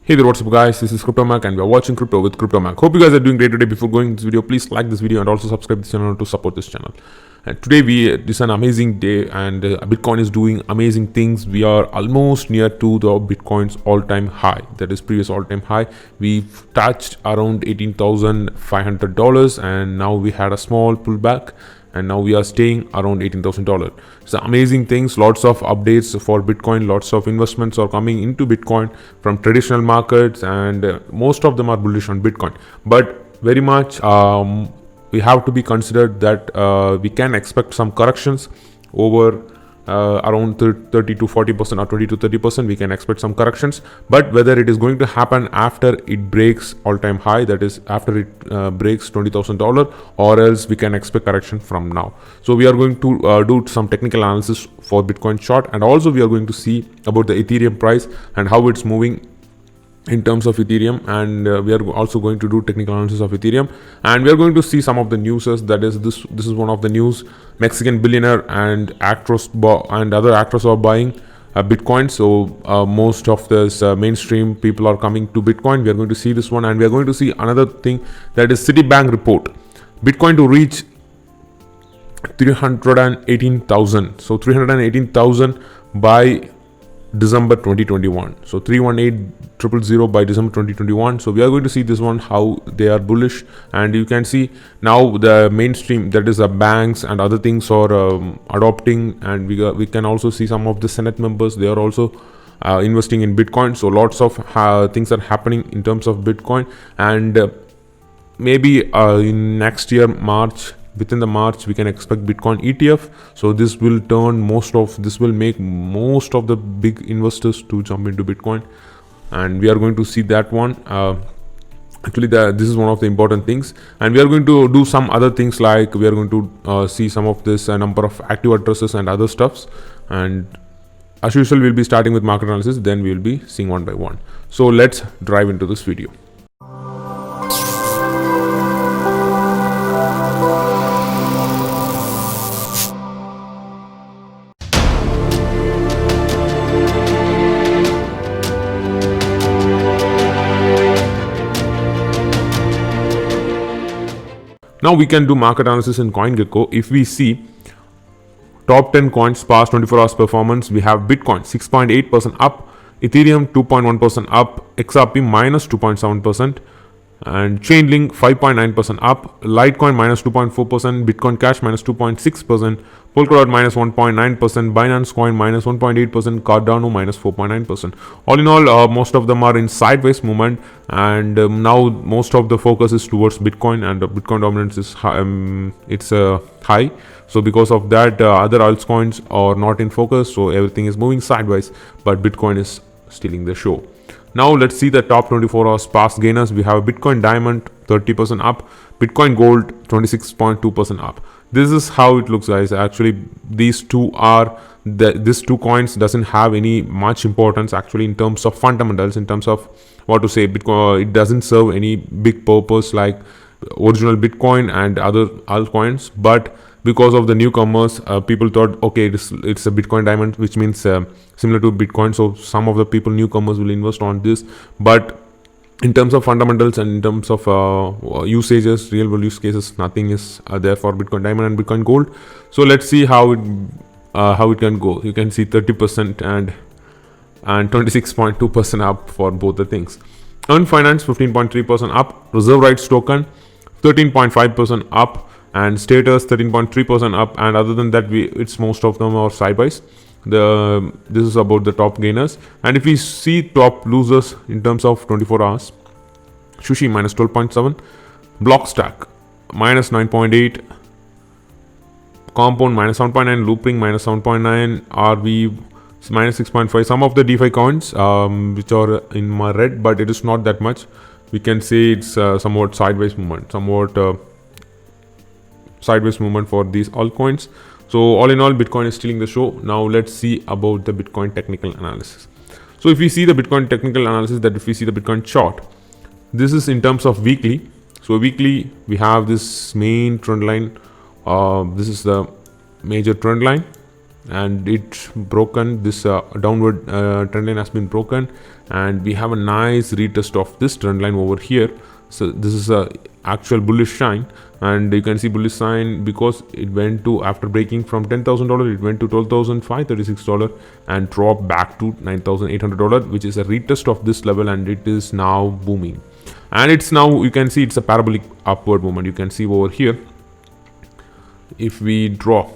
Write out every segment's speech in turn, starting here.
Hey there, what's up guys, this is CryptoMac and we are watching Crypto with CryptoMac. Hope you guys are doing great today. Before going to this video, please like this video and also subscribe to this channel to support this channel. And today this is an amazing day and Bitcoin is doing amazing things. We are almost near to the Bitcoin's all-time high, that is previous all-time high. We've touched around $18,500 and now we had a small pullback. And now we are staying around $18,000. So amazing things, lots of updates for Bitcoin, lots of investments are coming into Bitcoin from traditional markets, and most of them are bullish on Bitcoin. But very much we have to be considered that we can expect some corrections over around 30 to 40% or 20 to 30%. We can expect some corrections, but whether it is going to happen after it breaks all-time high, that is after it breaks $20,000, or else we can expect correction from now. So we are going to do some technical analysis for Bitcoin chart, and also we are going to see about the Ethereum price and how it's moving in terms of Ethereum, and we are also going to do technical analysis of Ethereum, and we are going to see some of the newses. That is this is one of the news. Mexican billionaire and actors and other actors are buying Bitcoin. So most of this mainstream people are coming to Bitcoin. We are going to see this one, and we are going to see another thing, that is Citibank report Bitcoin to reach 318,000. So 318,000 by December 2021. So 318,000 by December 2021. So we are going to see this one, how they are bullish, and you can see now the mainstream, that is the banks and other things, are adopting, and we can also see some of the Senate members, they are also investing in Bitcoin. So lots of things are happening in terms of Bitcoin, and maybe in next year within the March we can expect Bitcoin ETF. So this will make most of the big investors to jump into Bitcoin, and we are going to see that one. Actually this is one of the important things, and we are going to do some other things, like we are going to see some of this number of active addresses and other stuffs, and as usual we'll be starting with market analysis, then we will be seeing one by one. So let's dive into this video. Now we can do market analysis in CoinGecko. If we see top 10 coins past 24 hours performance, we have Bitcoin 6.8% up, Ethereum 2.1% up, XRP minus 2.7%, and Chainlink 5.9% up, Litecoin minus 2.4%, Bitcoin Cash minus 2.6%, Polkadot minus 1.9%, Binance Coin minus 1.8%, Cardano minus 4.9%. All in all, most of them are in sideways movement, and now most of the focus is towards Bitcoin, and Bitcoin dominance is high. So because of that, other altcoins are not in focus, so everything is moving sideways, but Bitcoin is stealing the show. Now let's see the top 24 hours past gainers. We have Bitcoin Diamond 30% up, Bitcoin Gold 26.2% up. This is how it looks, guys. Actually these two coins doesn't have any much importance actually in terms of fundamentals, in terms of what to say, Bitcoin, it doesn't serve any big purpose like original Bitcoin and other altcoins, but because of the newcomers, people thought, okay, it's a Bitcoin Diamond, which means similar to Bitcoin, so some of the newcomers will invest on this. But in terms of fundamentals and in terms of usages, real world use cases, nothing is there for Bitcoin Diamond and Bitcoin Gold. So let's see how it can go. You can see 30% and 26.2% up for both the things. Earn Finance 15.3% up, Reserve Rights Token 13.5% up, and Status 13.3% up, and other than that it's most of them are sideways. This is about the top gainers, and if we see top losers in terms of 24 hours, Sushi minus 12.7, Blockstack minus 9.8, Compound minus 7.9, Loopring minus 7.9, RV minus 6.5. Some of the DeFi coins which are in my red, but it is not that much. We can say it's somewhat sideways movement, sideways movement for these altcoins. So all in all, Bitcoin is stealing the show. Now let's see about the Bitcoin technical analysis. So if we see the Bitcoin technical analysis, that if we see the Bitcoin chart, this is in terms of weekly. So weekly we have this main trend line. This is the major trend line, and it's broken. This downward trend line has been broken, and we have a nice retest of this trend line over here. So this is a actual bullish sign, and you can see bullish sign because it went to, after breaking from $10,000, it went to $12,536 and dropped back to $9,800, which is a retest of this level, and it is now booming. And it's now, you can see it's a parabolic upward movement. You can see over here, if we draw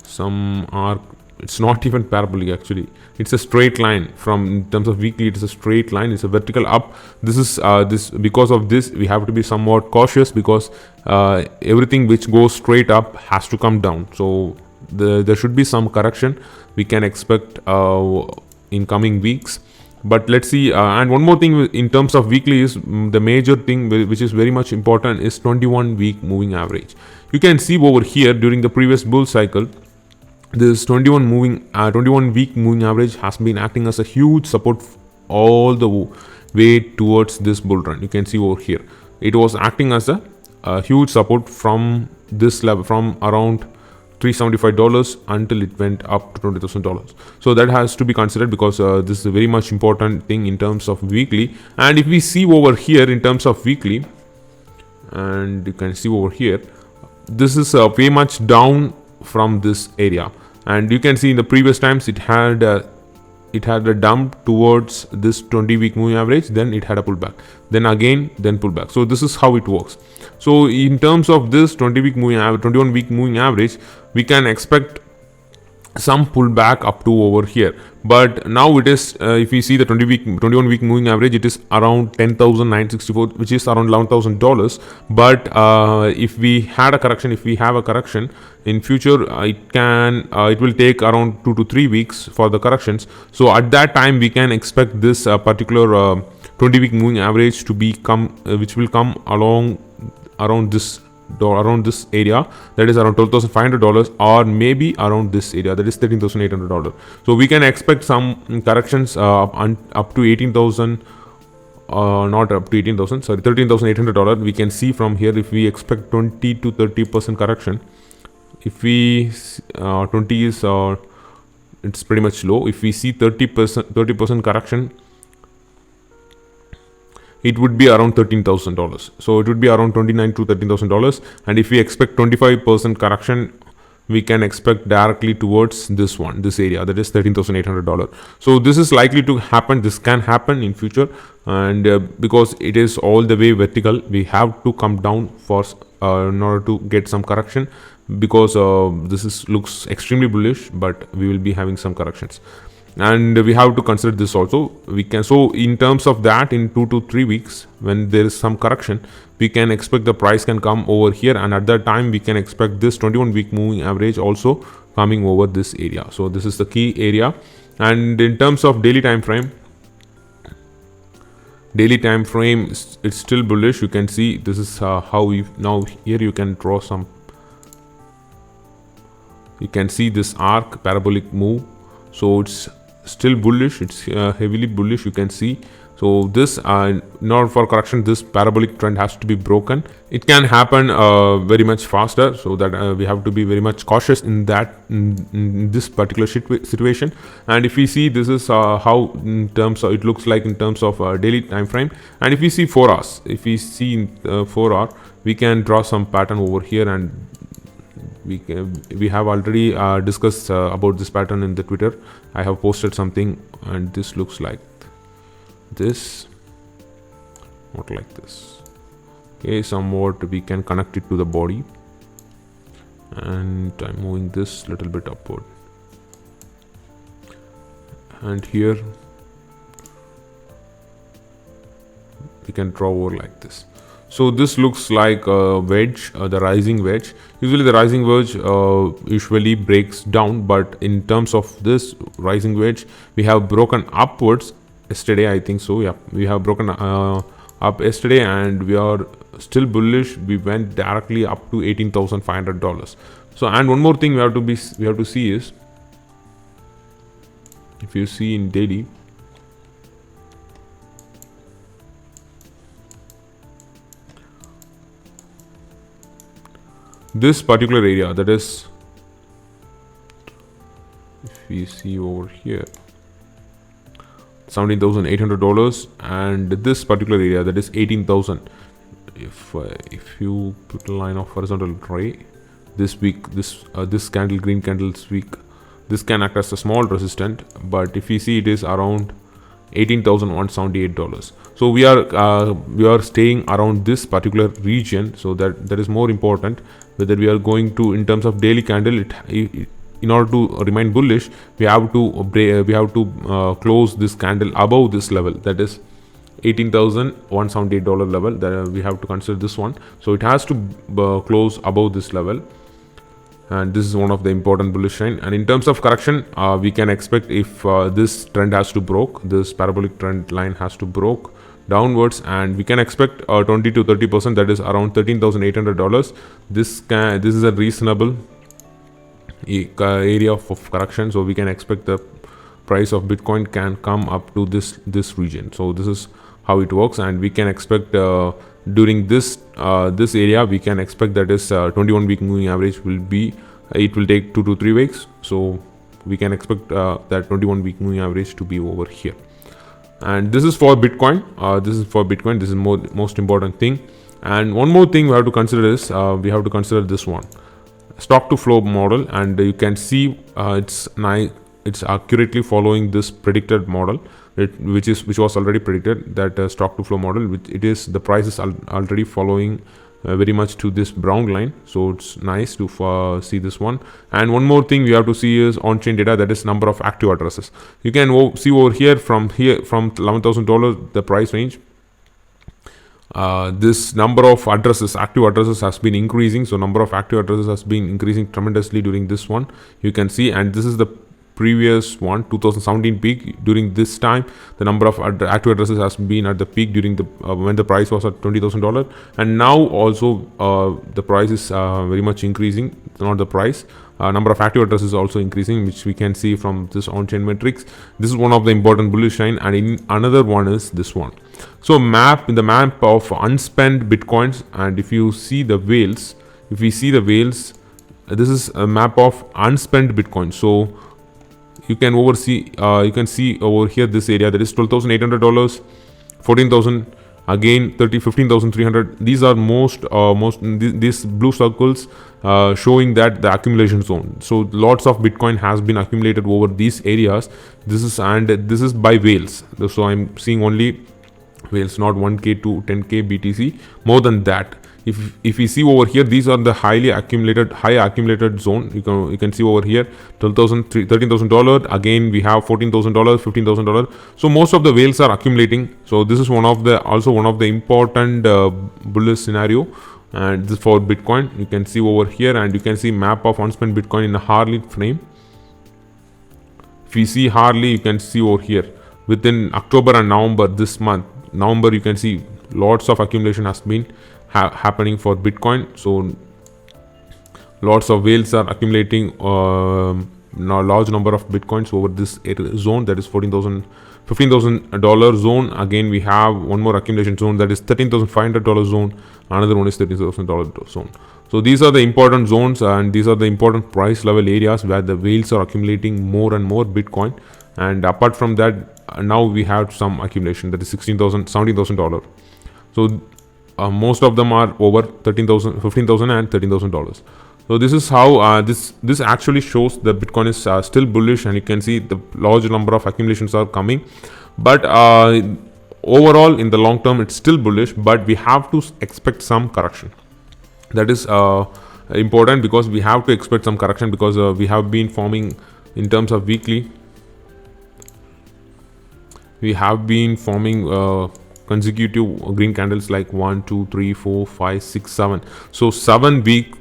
some arc, it's not even parabolic actually, it's a straight line. From in terms of weekly, it's a straight line, it's a vertical up. This is this, because of this we have to be somewhat cautious, because everything which goes straight up has to come down. So there should be some correction we can expect in coming weeks. But let's see. And one more thing in terms of weekly is the major thing which is very much important is 21-week moving average. You can see over here during the previous bull cycle, this 21-week moving average has been acting as a huge support all the way towards this bull run. You can see over here, it was acting as a huge support from this level, from around $375 until it went up to $20,000. So that has to be considered, because this is a very much important thing in terms of weekly. And if we see over here in terms of weekly, and you can see over here, this is way much down from this area, and you can see in the previous times it had a dump towards this 20-week moving average, then it had a pullback, then again, then pullback. So this is how it works. So in terms of this 21-week moving average, we can expect some pullback up to over here. But now it is, if we see the 21-week moving average, it is around $10,964, which is around $11,000. But if we have a correction in future, it will take around 2 to 3 weeks for the corrections. So at that time, we can expect this particular 20-week moving average to which will come around this area, that is around $12,500, or maybe around this area, that is $13,800. So we can expect some corrections up to 18,000, not up to 18,000, sorry, $13,800. We can see from here, if we expect 20 to 30% correction, if we 20 is it's pretty much low. If we see 30% correction, it would be around $13,000. So it would be around $29,000 to $13,000. And if we expect 25% correction, we can expect directly towards this area, that is $13,800. So this is likely to happen. This can happen in future, and because it is all the way vertical, we have to come down for in order to get some correction, because this looks extremely bullish, but we will be having some corrections. And we have to consider this also. So in terms of that, in 2 to 3 weeks, when there is some correction, we can expect the price can come over here, and at that time we can expect this 21-week moving average also coming over this area. So this is the key area. And in terms of daily time frame, it's still bullish. You can see this is how we now here you can draw some. You can see this arc parabolic move. So it's still bullish, it's heavily bullish, you can see. So this in order for correction, this parabolic trend has to be broken. It can happen very much faster, so that we have to be very much cautious in this particular situation. And if we see, this is how in terms of it looks like in terms of daily time frame. And if we see 4 hours, if we see in 4 hour, we can draw some pattern over here, and we have already discussed about this pattern in the Twitter. I have posted something, and this looks like this, not like this. Okay, somewhat we can connect it to the body, and I'm moving this little bit upward, and here we can draw over like this. So this looks like a wedge, the rising wedge. Usually the rising wedge usually breaks down, but in terms of this rising wedge, we have broken upwards yesterday, I think so. Yeah, we have broken up yesterday, and we are still bullish. We went directly up to $18,500. So, and one more thing we have to see is, if you see in daily, this particular area, that is we see over here, $17,800, and this particular area, that is 18,000. If you put a line of horizontal tray, this week, this candle, green candle this week, this can act as a small resistance, but if you see, it is around $18,178. So we are staying around this particular region, so that is more important. Whether we are going to, in terms of daily candle, in order to remain bullish, we have to close this candle above this level, that is $18,178 level. That we have to consider this one. So it has to close above this level, and this is one of the important bullish sign. And in terms of correction, we can expect, if this trend has to broke, this parabolic trend line has to broke downwards, and we can expect 20 to 30%, that is around $13,800. This is a reasonable area of correction, so we can expect the price of Bitcoin can come up to this region. So this is how it works, and we can expect during this area, we can expect that is 21-week moving average it will take 2 to 3 weeks. So we can expect that 21-week moving average to be over here. And this is for Bitcoin. This is most important thing. And one more thing we have to consider is we have to consider this one, stock to flow model, and you can see it's accurately following this predicted model, which was already predicted, that stock to flow model, which it is, the price is already following very much to this brown line. So it's nice to see this one. And one more thing we have to see is on-chain data, that is number of active addresses. You can see over here from $11,000 the price range. This number of active addresses has been increasing. So number of active addresses has been increasing tremendously during this one, you can see. And this is the previous one, 2017 peak. During this time, the number of active addresses has been at the peak during the when the price was at $20,000, and now also the price is very much increasing. Not the price, number of active addresses is also increasing, which we can see from this on-chain metrics. This is one of the important bullish sign, and another one is this one. So in the map of unspent bitcoins, and if you see the whales, this is a map of unspent bitcoin. So you can see over here this area, that is $12,800, 14,000, again 15,300. These are these blue circles showing that the accumulation zone. So lots of Bitcoin has been accumulated over these areas. This is by whales. So I'm seeing only whales, not 1k to 10k BTC. More than that, if we see over here, these are the high accumulated zone. You can see over here $12,000, $13,000. Again, we have $14,000, $15,000. So most of the whales are accumulating. So this is also one of the important bullish scenario. And this for Bitcoin, you can see over here, and you can see map of unspent Bitcoin in a Harley frame. If you see Harley, you can see over here within October and November, this month, you can see lots of accumulation has been happening for Bitcoin. So lots of whales are accumulating now large number of Bitcoins over this zone, that is $15,000 zone. Again, we have one more accumulation zone, that is $13,500 zone. Another one is $13,000 zone. So these are the important zones, and these are the important price level areas where the whales are accumulating more and more Bitcoin. And apart from that, now we have some accumulation, that is $16,000, $17,000. So most of them are over $13,000, $15,000 and $13,000. So this is how this actually shows that Bitcoin is still bullish, and you can see the large number of accumulations are coming. But overall, in the long term, it's still bullish, but we have to expect some correction. That is important, because we have to expect some correction, because we have been forming, in terms of weekly, we have been forming consecutive green candles like 1, 2, 3, 4, 5, 6, 7. So 7 weeks,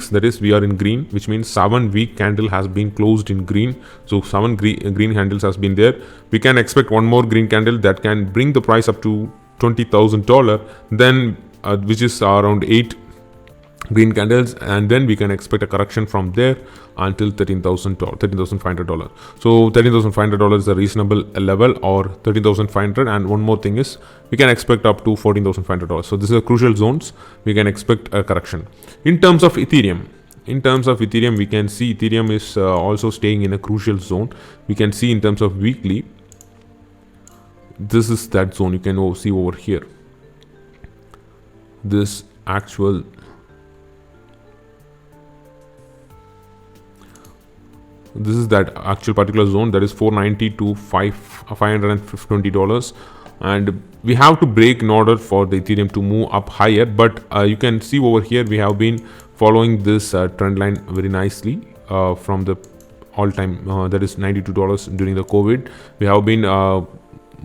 that is, we are in green, which means 7-week candle has been closed in green. So 7 green candles has been there. We can expect one more green candle that can bring the price up to $20,000, then which is around 8 green candles, and then we can expect a correction from there until $13,500. So $13,500 is a reasonable level, or $13,500. And one more thing is, we can expect up to $14,500. So this is a crucial zones. We can expect a correction. In terms of Ethereum, in terms of Ethereum, we can see Ethereum is also staying in a crucial zone. We can see in terms of weekly, this is that zone. You can see over here, this actual this is that actual particular zone, that is 490 to $520, and we have to break in order for the Ethereum to move up higher. But you can see over here, we have been following this trend line very nicely from the all-time that is $92 during the COVID. We have been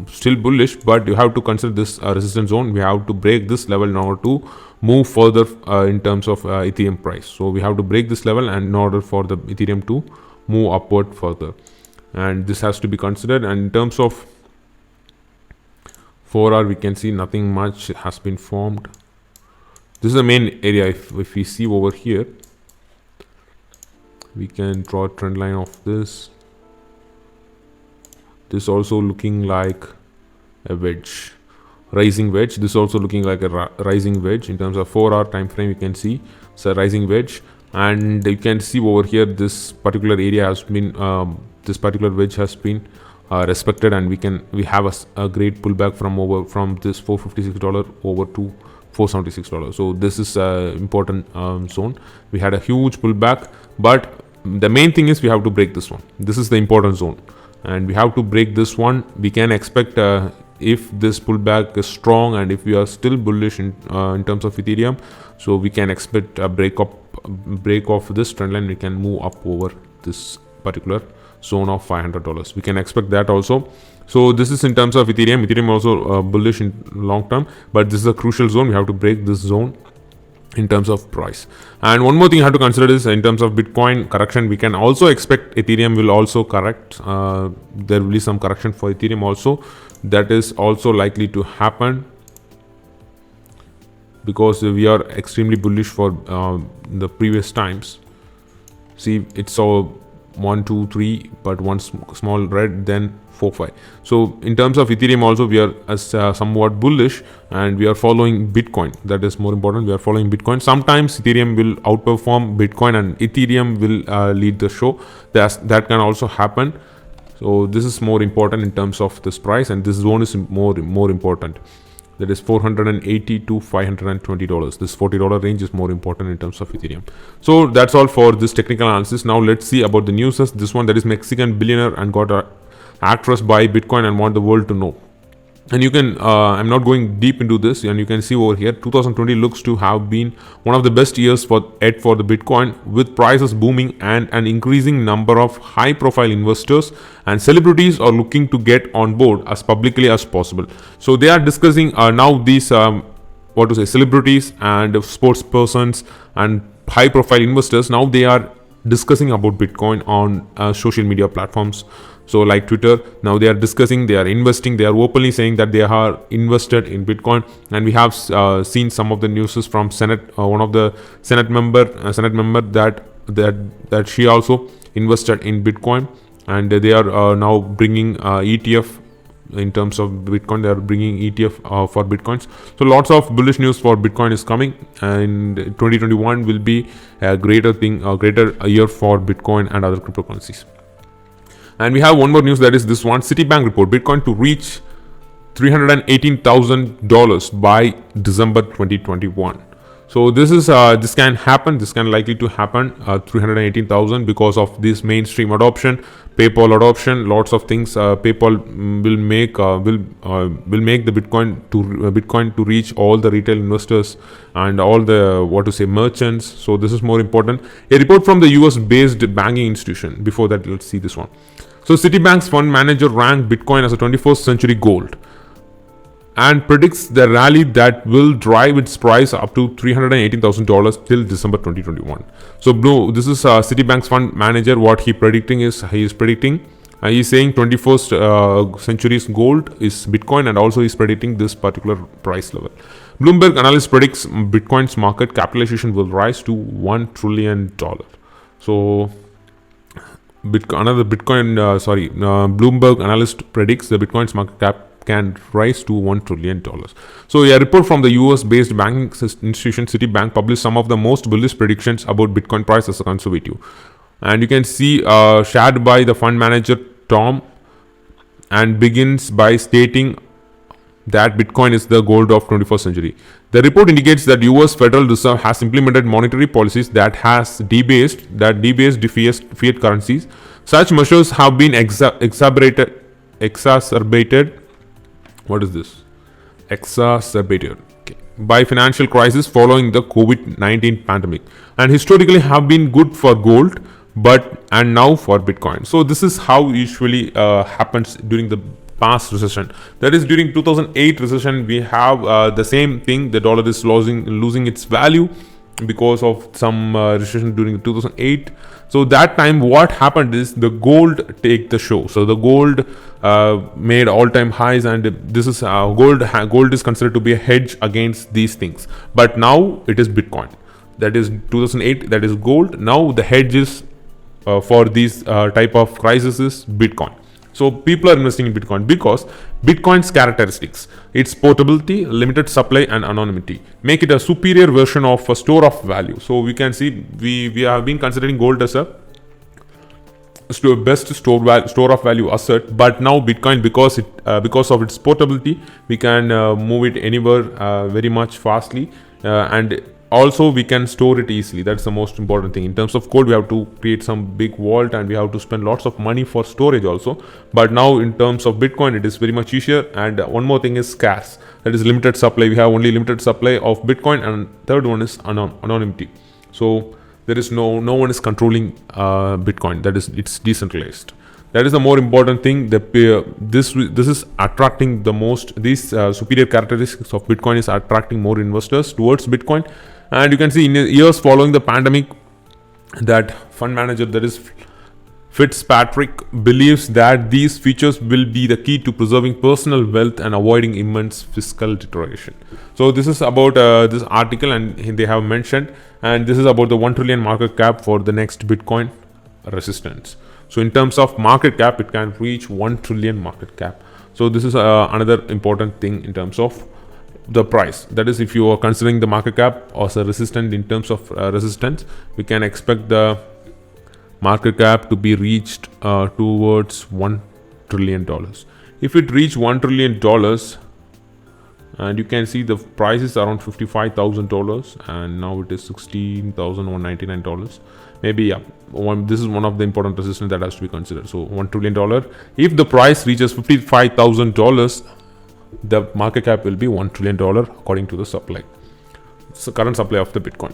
still bullish, but you have to consider this resistance zone. We have to break this level in order to move further in terms of Ethereum price. So we have to break this level and in order for the Ethereum to move upward further, and this has to be considered. And in terms of 4-hour, we can see nothing much has been formed. This is the main area. If we see over here, we can draw a trend line of this. This also looking like a wedge, rising wedge. This also looking like a rising wedge. In terms of 4-hour time frame, you can see it's a rising wedge, and you can see over here this particular area has been this particular wedge has been respected, and we have a great pullback from this $456 over to $476. So this is a important zone. We had a huge pullback, but the main thing is we have to break this one. This is the important zone, and we have to break this one. We can expect if this pullback is strong and if we are still bullish in terms of Ethereum, so we can expect a break off this trend line. We can move up over this particular zone of $500. We can expect that also. So this is in terms of Ethereum. Ethereum also bullish in long term, but this is a crucial zone. We have to break this zone in terms of price. And one more thing you have to consider is in terms of Bitcoin correction. We can also expect Ethereum will also correct. There will be some correction for Ethereum also. That is also likely to happen because we are extremely bullish for the previous times. See, it's so 1, 2, 3, but one small red, then 4, 5. So in terms of Ethereum also, we are somewhat bullish, and we are following Bitcoin. That is more important. We are following Bitcoin. Sometimes Ethereum will outperform Bitcoin and Ethereum will lead the show. That can also happen. So this is more important in terms of this price, and this zone is more important. That is $480 to $520. This $40 range is more important in terms of Ethereum. So that's all for this technical analysis. Now let's see about the news. This one, that is Mexican billionaire and got actress buy Bitcoin and want the world to know. And you can, I'm not going deep into this, and you can see over here, 2020 looks to have been one of the best years for the Bitcoin, with prices booming and an increasing number of high-profile investors and celebrities are looking to get on board as publicly as possible. So they are discussing now these, celebrities and sports persons and high-profile investors. Now they are discussing about Bitcoin on social media platforms. So like Twitter, now they are discussing, they are investing, they are openly saying that they are invested in Bitcoin. And we have seen some of the news from Senate, one of the Senate member that she also invested in Bitcoin, and they are now bringing ETF in terms of Bitcoin. They are bringing ETF for Bitcoins. So lots of bullish news for Bitcoin is coming, and 2021 will be a greater year for Bitcoin and other cryptocurrencies. And we have one more news, that is this one, Citibank report Bitcoin to reach $318,000 by December 2021. So this is this can happen. This can likely to happen 318,000 because of this mainstream adoption, PayPal adoption, lots of things. PayPal will make the Bitcoin to reach all the retail investors and all the merchants. So this is more important. A report from the US based banking institution. Before that, let's see this one. So Citibank's fund manager ranked Bitcoin as a 21st century gold and predicts the rally that will drive its price up to $318,000 till December 2021. So this is Citibank's fund manager. What he's predicting, he's saying 21st century's gold is Bitcoin, and also he's predicting this particular price level. Bloomberg analyst predicts Bitcoin's market capitalization will rise to $1 trillion. So Bloomberg analyst predicts the Bitcoin's market can rise to $1 trillion. So a report from the US-based banking institution Citibank published some of the most bullish predictions about Bitcoin price as a conservative. And you can see shared by the fund manager Tom, and begins by stating that Bitcoin is the gold of 21st century. The report indicates that US Federal Reserve has implemented monetary policies that debased fiat currencies. Such measures have been exacerbated. What is this? Exacerbated by financial crisis following the COVID-19 pandemic, and historically have been good for gold, and now for Bitcoin. So this is how usually happens during the past recession. That is, during 2008 recession, we have the same thing. The dollar is losing its value because of some recession during 2008. So that time what happened is the gold take the show. So the gold made all-time highs, and this is gold is considered to be a hedge against these things. But now it is Bitcoin. That is 2008, that is gold. Now the hedge is for these type of crises is Bitcoin. So people are investing in Bitcoin because Bitcoin's characteristics, its portability, limited supply, and anonymity make it a superior version of a store of value. So we can see we have been considering gold as a best store of value asset, but now Bitcoin, because of its portability, we can move it anywhere very much fastly, and also we can store it easily. That's the most important thing. In terms of gold, we have to create some big vault and we have to spend lots of money for storage also, but now in terms of Bitcoin, it is very much easier. And one more thing is scarce, that is limited supply. We have only limited supply of Bitcoin, and third one is anonymity. So there is no one is controlling Bitcoin. That is, it's decentralized. That is the more important thing. This is attracting the most. These superior characteristics of Bitcoin is attracting more investors towards Bitcoin. And you can see in years following the pandemic, that fund manager, that is Fitzpatrick, believes that these features will be the key to preserving personal wealth and avoiding immense fiscal deterioration. So this is about this article, and they have mentioned, and this is about the 1 trillion market cap for the next Bitcoin resistance. So in terms of market cap, it can reach 1 trillion market cap. So this is another important thing in terms of the price. That is, if you are considering the market cap as a resistance, in terms of resistance, we can expect the market cap to be reached towards $1 trillion. If it reach $1 trillion, and you can see the price is around $55,000, and now it is $16,199. Maybe, yeah, this is one of the important resistance that has to be considered. So $1 trillion. If the price reaches $55,000, the market cap will be $1 trillion according to the supply. So current supply of the Bitcoin.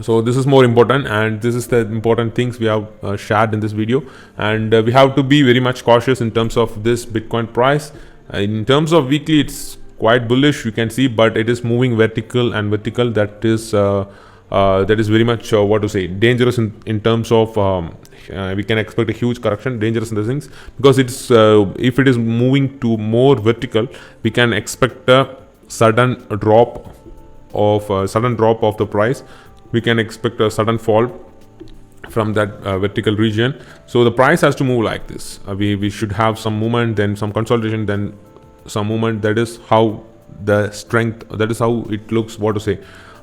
So this is more important, and this is the important things we have shared in this video. And we have to be very much cautious in terms of this Bitcoin price. In terms of weekly, it's quite bullish, you can see, but it is moving vertical, and vertical, that is very much dangerous in terms of we can expect a huge correction. Dangerous in the things, because it's if it is moving to more vertical, we can expect a sudden drop of the price. We can expect a sudden fall from that vertical region. So the price has to move like this. We should have some movement, then some consolidation, then some movement. That is how the strength, that is how it looks.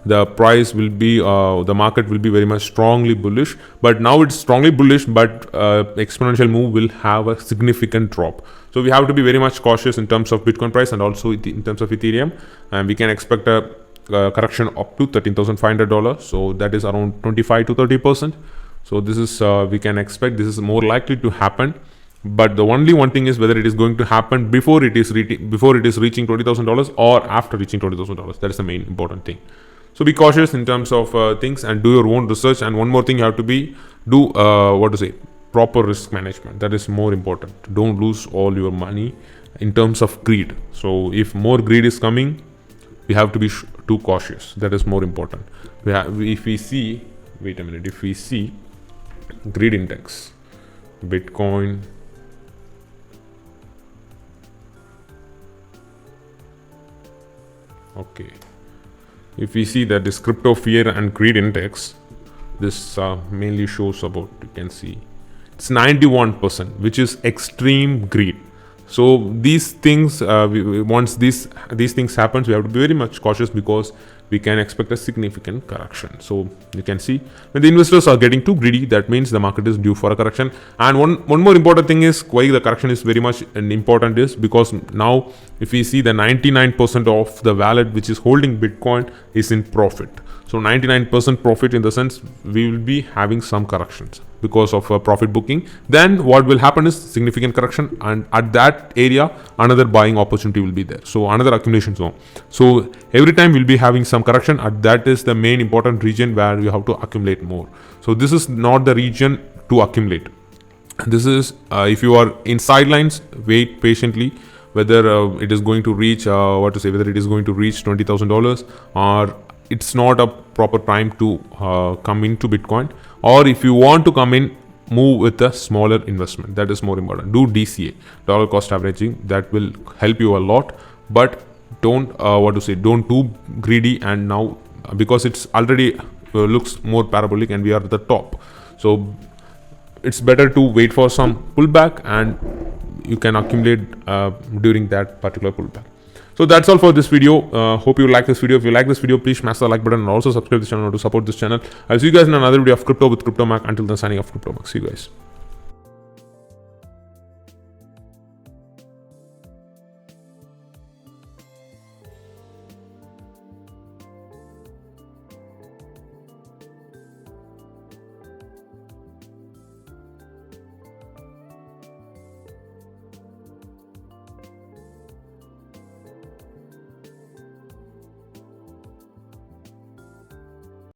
The price will be, the market will be very much strongly bullish. But now it's strongly bullish, but exponential move will have a significant drop. So we have to be very much cautious in terms of Bitcoin price, and also in terms of Ethereum. And we can expect a correction up to $13,500. So that is around 25 to 30%. So this is we can expect this is more likely to happen. But the only one thing is whether it is going to happen before it is reaching $20,000 or after reaching $20,000. That is the main important thing. So be cautious in terms of things, and do your own research. And one more thing, you have to do proper risk management. That is more important. Don't lose all your money in terms of greed. So if more greed is coming, we have to be too cautious. That is more important. If we see greed index, Bitcoin, okay. If we see that this crypto fear and greed index, this mainly shows about, you can see it's 91%, which is extreme greed. So these things, once these things happens, we have to be very much cautious because we can expect a significant correction. So you can see when the investors are getting too greedy, that means the market is due for a correction. And one more important thing is why the correction is very much important is because now if we see the 99% of the wallet which is holding Bitcoin is in profit. So 99% profit, in the sense we will be having some corrections because of profit booking. Then what will happen is significant correction, and at that area another buying opportunity will be there. So another accumulation zone. So every time we'll be having some correction, and that is the main important region where you have to accumulate more. So this is not the region to accumulate. This is if you are in sidelines, wait patiently whether it is going to reach whether it is going to reach $20,000, or it's not a proper time to come into Bitcoin. Or if you want to come in, move with a smaller investment. That is more important. Do DCA, dollar cost averaging. That will help you a lot. But don't don't too greedy. And now because it's already looks more parabolic and we are at the top, so it's better to wait for some pullback and you can accumulate during that particular pullback. So that's all for this video. Hope you like this video. If you like this video, please smash the like button and also subscribe to the channel to support this channel. I'll see you guys in another video of Crypto with Crypto Mac. Until then, signing off, Crypto Mac. See you guys.